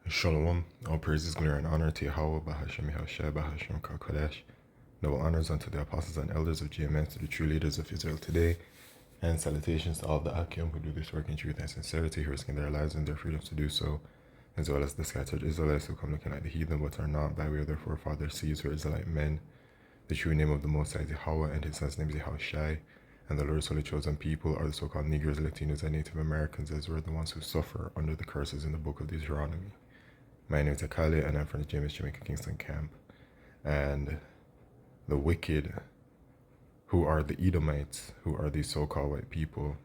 Shalom, all praises, glory, and honor to Yahweh, Bahashem, Yahushua, Bahashem, Kodesh. Double honors unto the apostles and elders of GMS, to the true leaders of Israel today, and salutations to all the Akim who do this work in truth and sincerity, risking their lives and their freedoms to do so, as well as the scattered Israelites who come looking like the heathen but are not, by way of their forefathers, seeds were Israelite men. The true name of the Most High is Yahweh, and his son's name is Yahushai, and the Lord's holy chosen people are the so-called Negroes, Latinos, and Native Americans, as were the ones who suffer under the curses in the book of Deuteronomy. My name is Akali, and I'm from the James Jamaica Kingston camp. And the wicked, who are the Edomites, who are these so-called white people,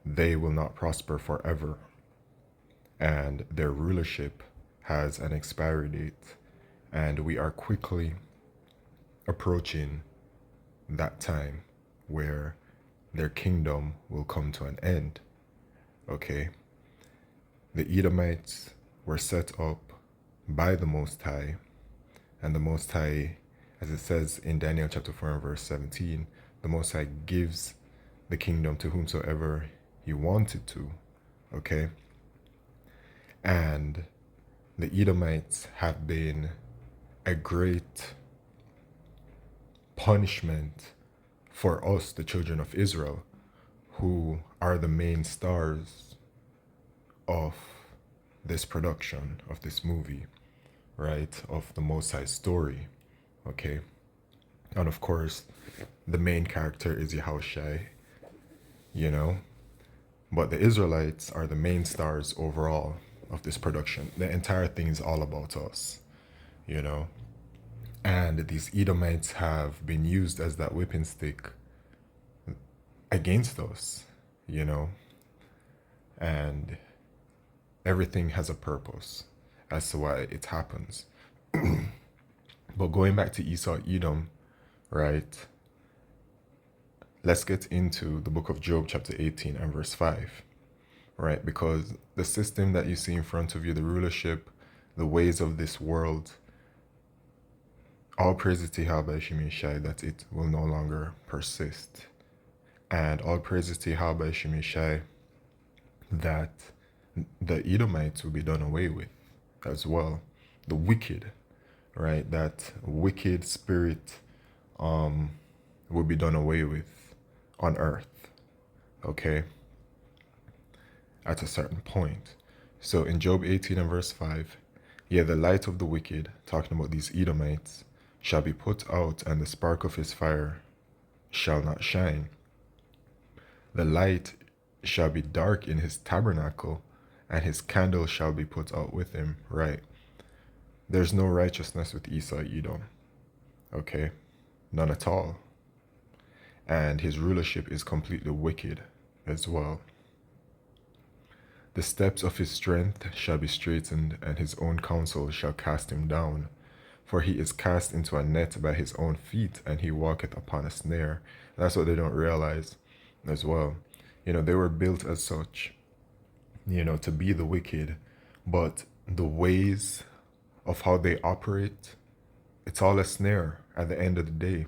they will not prosper forever. And their rulership has an expiry date. And we are quickly approaching that time where their kingdom will come to an end. Okay? The Edomites were set up by the Most High, and the Most High, as it says in Daniel chapter 4 and verse 17, the Most High gives the kingdom to whomsoever he wanted to, okay? And the Edomites have been a great punishment for us, the children of Israel, who are the main stars of this production, of this movie, right? Of the Most High story, okay? And of course, the main character is Yahushai, you know? But the Israelites are the main stars overall of this production. The entire thing is all about us, you know? And these Edomites have been used as that whipping stick against us, you know? And everything has a purpose as to why it happens. But going back to Esau, Edom, right? Let's get into the book of Job, chapter 18 and verse 5, right? Because the system that you see in front of you, the rulership, the ways of this world, all praises to Yahweh Shemi Shai that it will no longer persist. And all praises to Yahweh Shemi Shai that the Edomites will be done away with as well. The wicked, right? That wicked spirit will be done away with on earth, okay? At a certain point. So in Job 18 and verse 5, yeah, the light of the wicked, talking about these Edomites, shall be put out, and the spark of his fire shall not shine. The light shall be dark in his tabernacle, and his candle shall be put out with him, right? There's no righteousness with Esau, Edom, okay? None at all. And his rulership is completely wicked as well. The steps of his strength shall be straightened, and his own counsel shall cast him down. For he is cast into a net by his own feet, and he walketh upon a snare. And that's what they don't realize as well. You know, they were built as such, you know, to be the wicked, but the ways of how they operate, it's all a snare at the end of the day,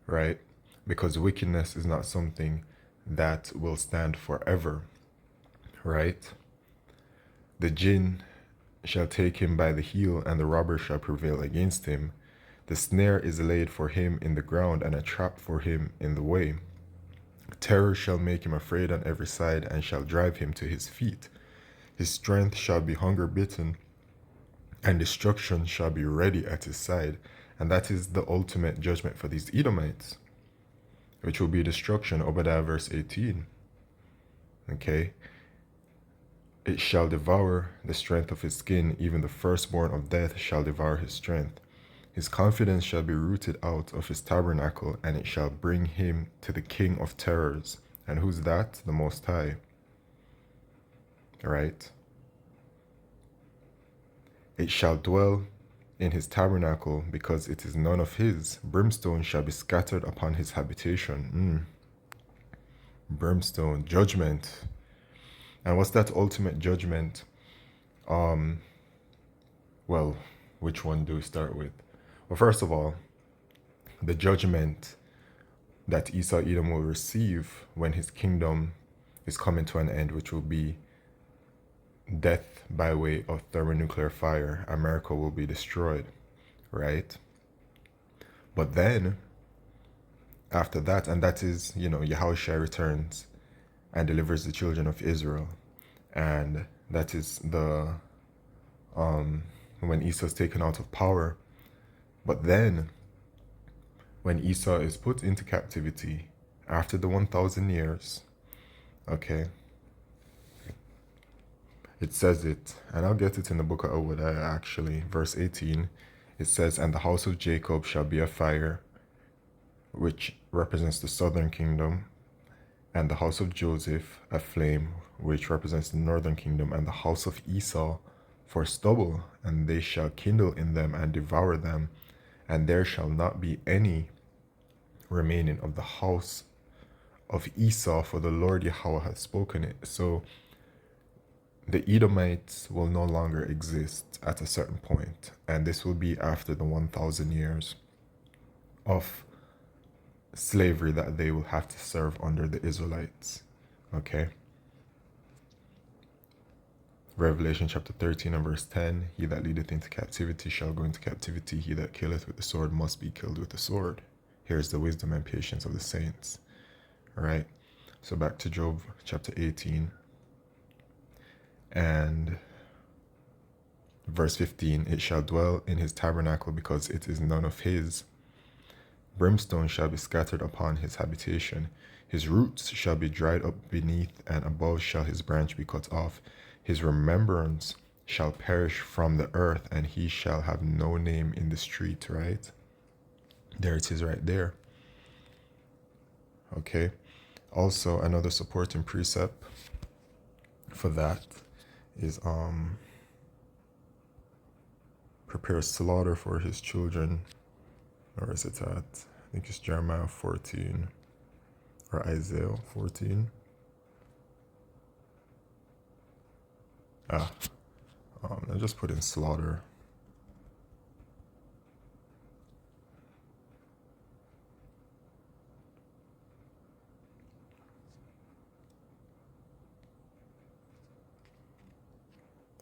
right? Because wickedness is not something that will stand forever, right? The jinn shall take him by the heel, and the robber shall prevail against him. The snare is laid for him in the ground, and a trap for him in the way. Terror shall make him afraid on every side, and shall drive him to his feet. His strength shall be hunger bitten, and destruction shall be ready at his side. And that is the ultimate judgment for these Edomites, which will be destruction. Obadiah verse 18. Okay. It shall devour the strength of his skin, even the firstborn of death shall devour his strength. His confidence shall be rooted out of his tabernacle, and it shall bring him to the king of terrors. And who's that? The Most High. Right? It shall dwell in his tabernacle, because it is none of his. Brimstone shall be scattered upon his habitation. Brimstone, judgment. And what's that ultimate judgment? Well, which one do we start with? Well, first of all, the judgment that Esau Edom will receive when his kingdom is coming to an end, which will be death by way of thermonuclear fire, America will be destroyed, right? But then after that, and that is, Yahushua returns and delivers the children of Israel. And that is when Esau is taken out of power. But then when Esau is put into captivity after the 1,000 years, okay, it says it, and I'll get it in the book of Obadiah actually, verse 18. It says, "And the house of Jacob shall be a fire," which represents the southern kingdom, "and the house of Joseph a flame," which represents the northern kingdom, "and the house of Esau for stubble, and they shall kindle in them and devour them, and there shall not be any remaining of the house of Esau, for the Lord Yahweh has spoken it." So the Edomites will no longer exist at a certain point, and this will be after the 1,000 years of slavery that they will have to serve under the Israelites. Okay. Revelation chapter 13 and verse 10, "He that leadeth into captivity shall go into captivity. He that killeth with the sword must be killed with the sword." Here's the wisdom and patience of the saints. All right. So back to Job chapter 18 and verse 15, "It shall dwell in his tabernacle because it is none of his. Brimstone shall be scattered upon his habitation. His roots shall be dried up beneath, and above shall his branch be cut off. His remembrance shall perish from the earth, and he shall have no name in the street," right? There it is right there. Okay. Also, another supporting precept for that is prepare slaughter for his children. Or is it at? I think it's Jeremiah 14 or Isaiah 14. Let's just put in slaughter.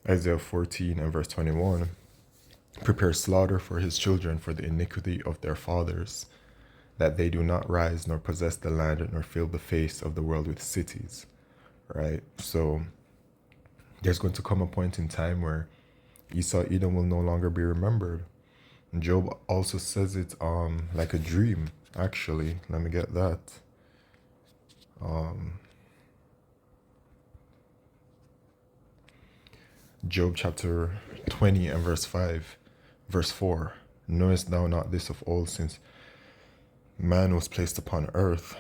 Isaiah 14 and verse 21. "Prepare slaughter for his children for the iniquity of their fathers, that they do not rise nor possess the land nor fill the face of the world with cities." Right? So there's going to come a point in time where Esau Edom will no longer be remembered. And Job also says it like a dream, actually. Let me get that. Job chapter 20 and verse 5, verse 4. "Knowest thou not this of old, since man was placed upon earth,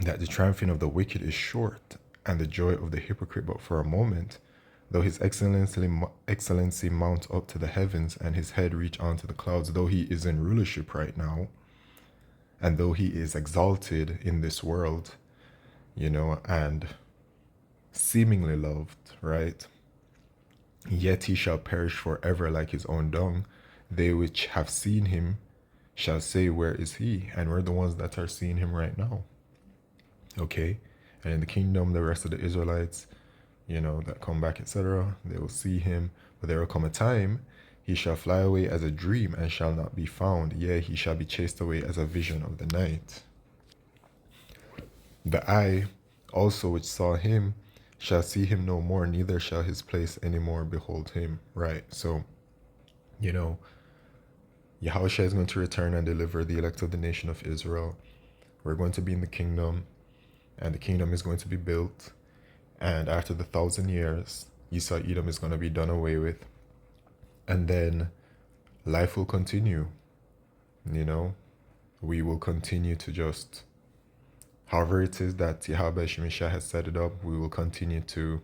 that the triumphing of the wicked is short, and the joy of the hypocrite but for a moment? Though his excellency mount up to the heavens, and his head reach on to the clouds," though he is in rulership right now, and though he is exalted in this world, and seemingly loved, right? "Yet he shall perish forever like his own dung. They which have seen him shall say, Where is he?" And we're the ones that are seeing him right now. Okay? And in the kingdom, the rest of the Israelites, that come back, etc., they will see him. But there will come a time, "He shall fly away as a dream and shall not be found. Yea, he shall be chased away as a vision of the night. The eye also which saw him shall see him no more, neither shall his place any more behold him." Right? So, Yahushua is going to return and deliver the elect of the nation of Israel. We're going to be in the kingdom, and the kingdom is going to be built. And after the 1,000 years, Esau Edom is going to be done away with. And then life will continue. We will continue to just, however it is that Yahweh Shemisha has set it up, we will continue to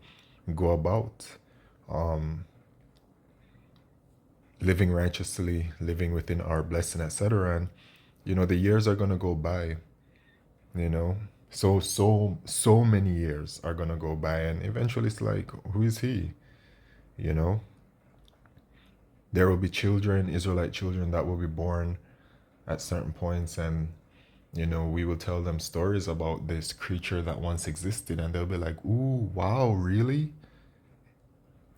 go about living righteously, living within our blessing, etc. And, the years are going to go by, so many years are going to go by, and eventually it's like, who is he? There will be children, Israelite children, that will be born at certain points, and we will tell them stories about this creature that once existed, and they'll be like, "Ooh, wow, really?"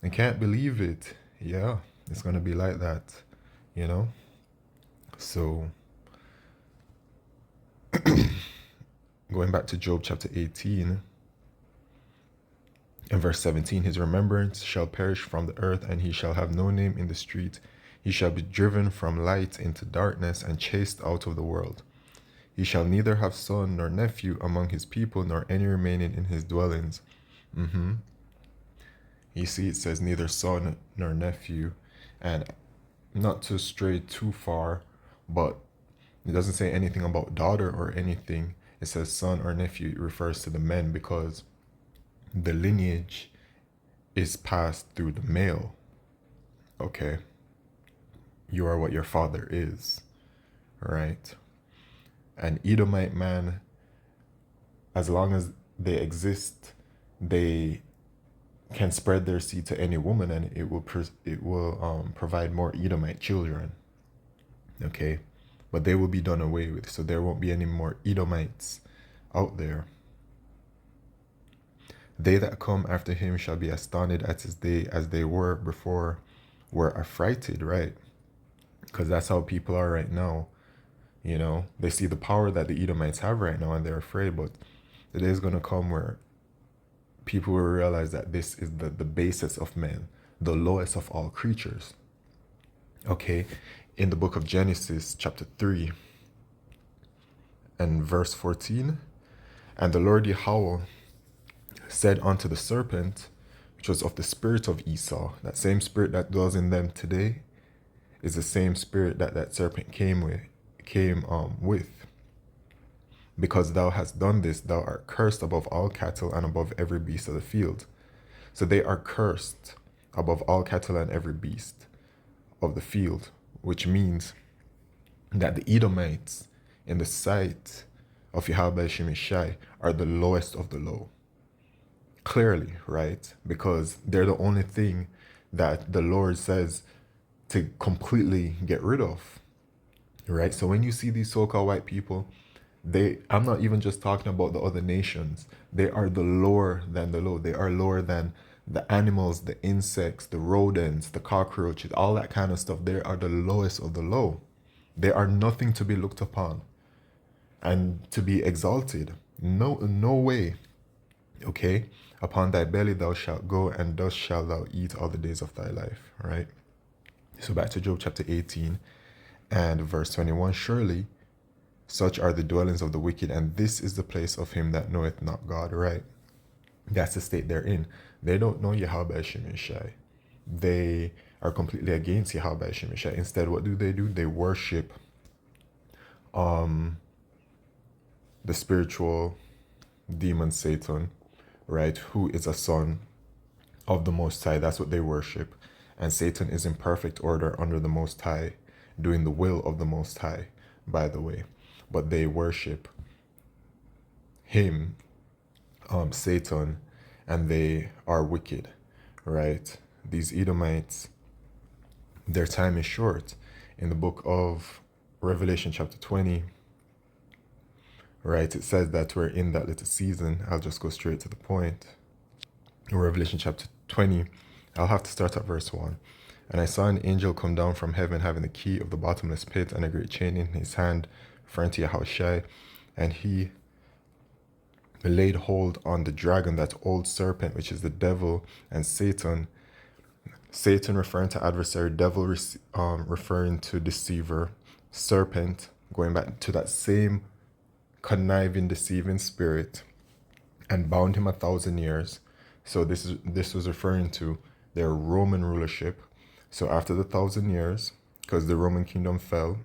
I can't believe it. Yeah, it's gonna be like that, you know? So going back to Job chapter 18 and verse 17, his remembrance shall perish from the earth, and he shall have no name in the street. He shall be driven from light into darkness and chased out of the world. He shall neither have son nor nephew among his people, nor any remaining in his dwellings. You see, it says neither son nor nephew, and not to stray too far, but it doesn't say anything about daughter or anything. It says son or nephew. It refers to the men because the lineage is passed through the male. Okay, you are what your father is, right? An Edomite man, as long as they exist, they can spread their seed to any woman, and it will provide more Edomite children. Okay, but they will be done away with, so there won't be any more Edomites out there. They that come after him shall be astonished at his day, as they were before, were affrighted, right? Because that's how people are right now. You know, they see the power that the Edomites have right now and they're afraid, but the day is going to come where people will realize that this is the basis of men, the lowest of all creatures. Okay, in the book of Genesis, chapter 3 and verse 14, and the Lord Yahweh said unto the serpent, which was of the spirit of Esau, that same spirit that dwells in them today is the same spirit that that serpent came with. Because thou hast done this, thou art cursed above all cattle and above every beast of the field. So they are cursed above all cattle and every beast of the field, which means that the Edomites, in the sight of Yahweh Shemeshai, are the lowest of the low. Clearly, right? Because they're the only thing that the Lord says to completely get rid of, right? So when you see these so-called white people, I'm not even just talking about the other nations. They are the lower than the low. They are lower than the animals, the insects, the rodents, the cockroaches, all that kind of stuff. They are the lowest of the low. They are nothing to be looked upon and to be exalted. No, no way. Okay? Upon thy belly thou shalt go, and thus shalt thou eat all the days of thy life. Right? So back to Job chapter 18 and verse 21. Surely such are the dwellings of the wicked, and this is the place of him that knoweth not God. Right? That's the state they're in. They don't know Yahweh Shemeshai. They are completely against Yahweh Shemeshai. Instead, what do? They worship the spiritual demon Satan, right? Who is a son of the Most High. That's what they worship. And Satan is in perfect order under the Most High, doing the will of the Most High, by the way. But they worship him, Satan, and they are wicked, right? These Edomites, their time is short. In the book of Revelation chapter 20, right, it says that we're in that little season. I'll just go straight to the point. In Revelation chapter 20, I'll have to start at verse 1. And I saw an angel come down from heaven, having the key of the bottomless pit and a great chain in his hand, referring to Yahushai, and he laid hold on the dragon, that old serpent, which is the devil and Satan. Satan referring to adversary, devil referring to deceiver, serpent going back to that same conniving, deceiving spirit, and bound him 1,000 years. So this was referring to their Roman rulership. So after the 1,000 years, because the Roman kingdom fell,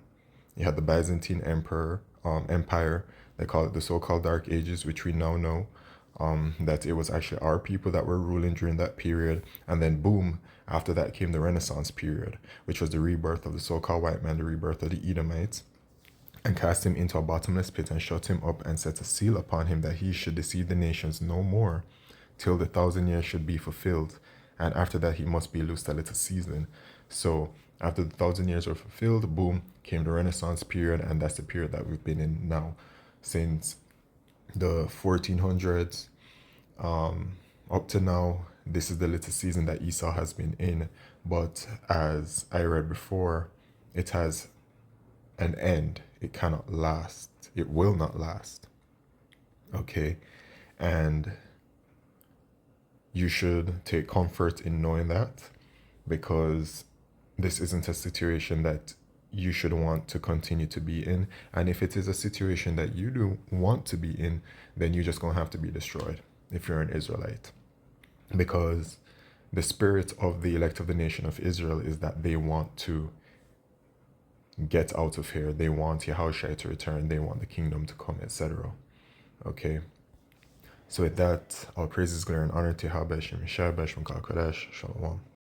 you had the Byzantine Empire. They call it the so-called Dark Ages, which we now know that it was actually our people that were ruling during that period. And then boom, after that came the Renaissance period, which was the rebirth of the so-called white man, the rebirth of the Edomites, and cast him into a bottomless pit and shut him up and set a seal upon him, that he should deceive the nations no more till the 1,000 years should be fulfilled. And after that, he must be loosed a little season. So after the 1,000 years were fulfilled, boom, came the Renaissance period, and that's the period that we've been in now, since the 1400s up to now. this is the little season that Esau has been in. But as I read before, it has an end. It cannot last. It will not last. Okay? And you should take comfort in knowing that, because this isn't a situation that you should want to continue to be in. And if it is a situation that you do want to be in, then you're just going to have to be destroyed if you're an Israelite. Because the spirit of the elect of the nation of Israel is that they want to get out of here. They want Yahushua to return. They want the kingdom to come, etc. Okay? So with that, all praises, glory, and honor to Yahweh Shem Yeshua, B'Shem Kal Kodesh. Shalom.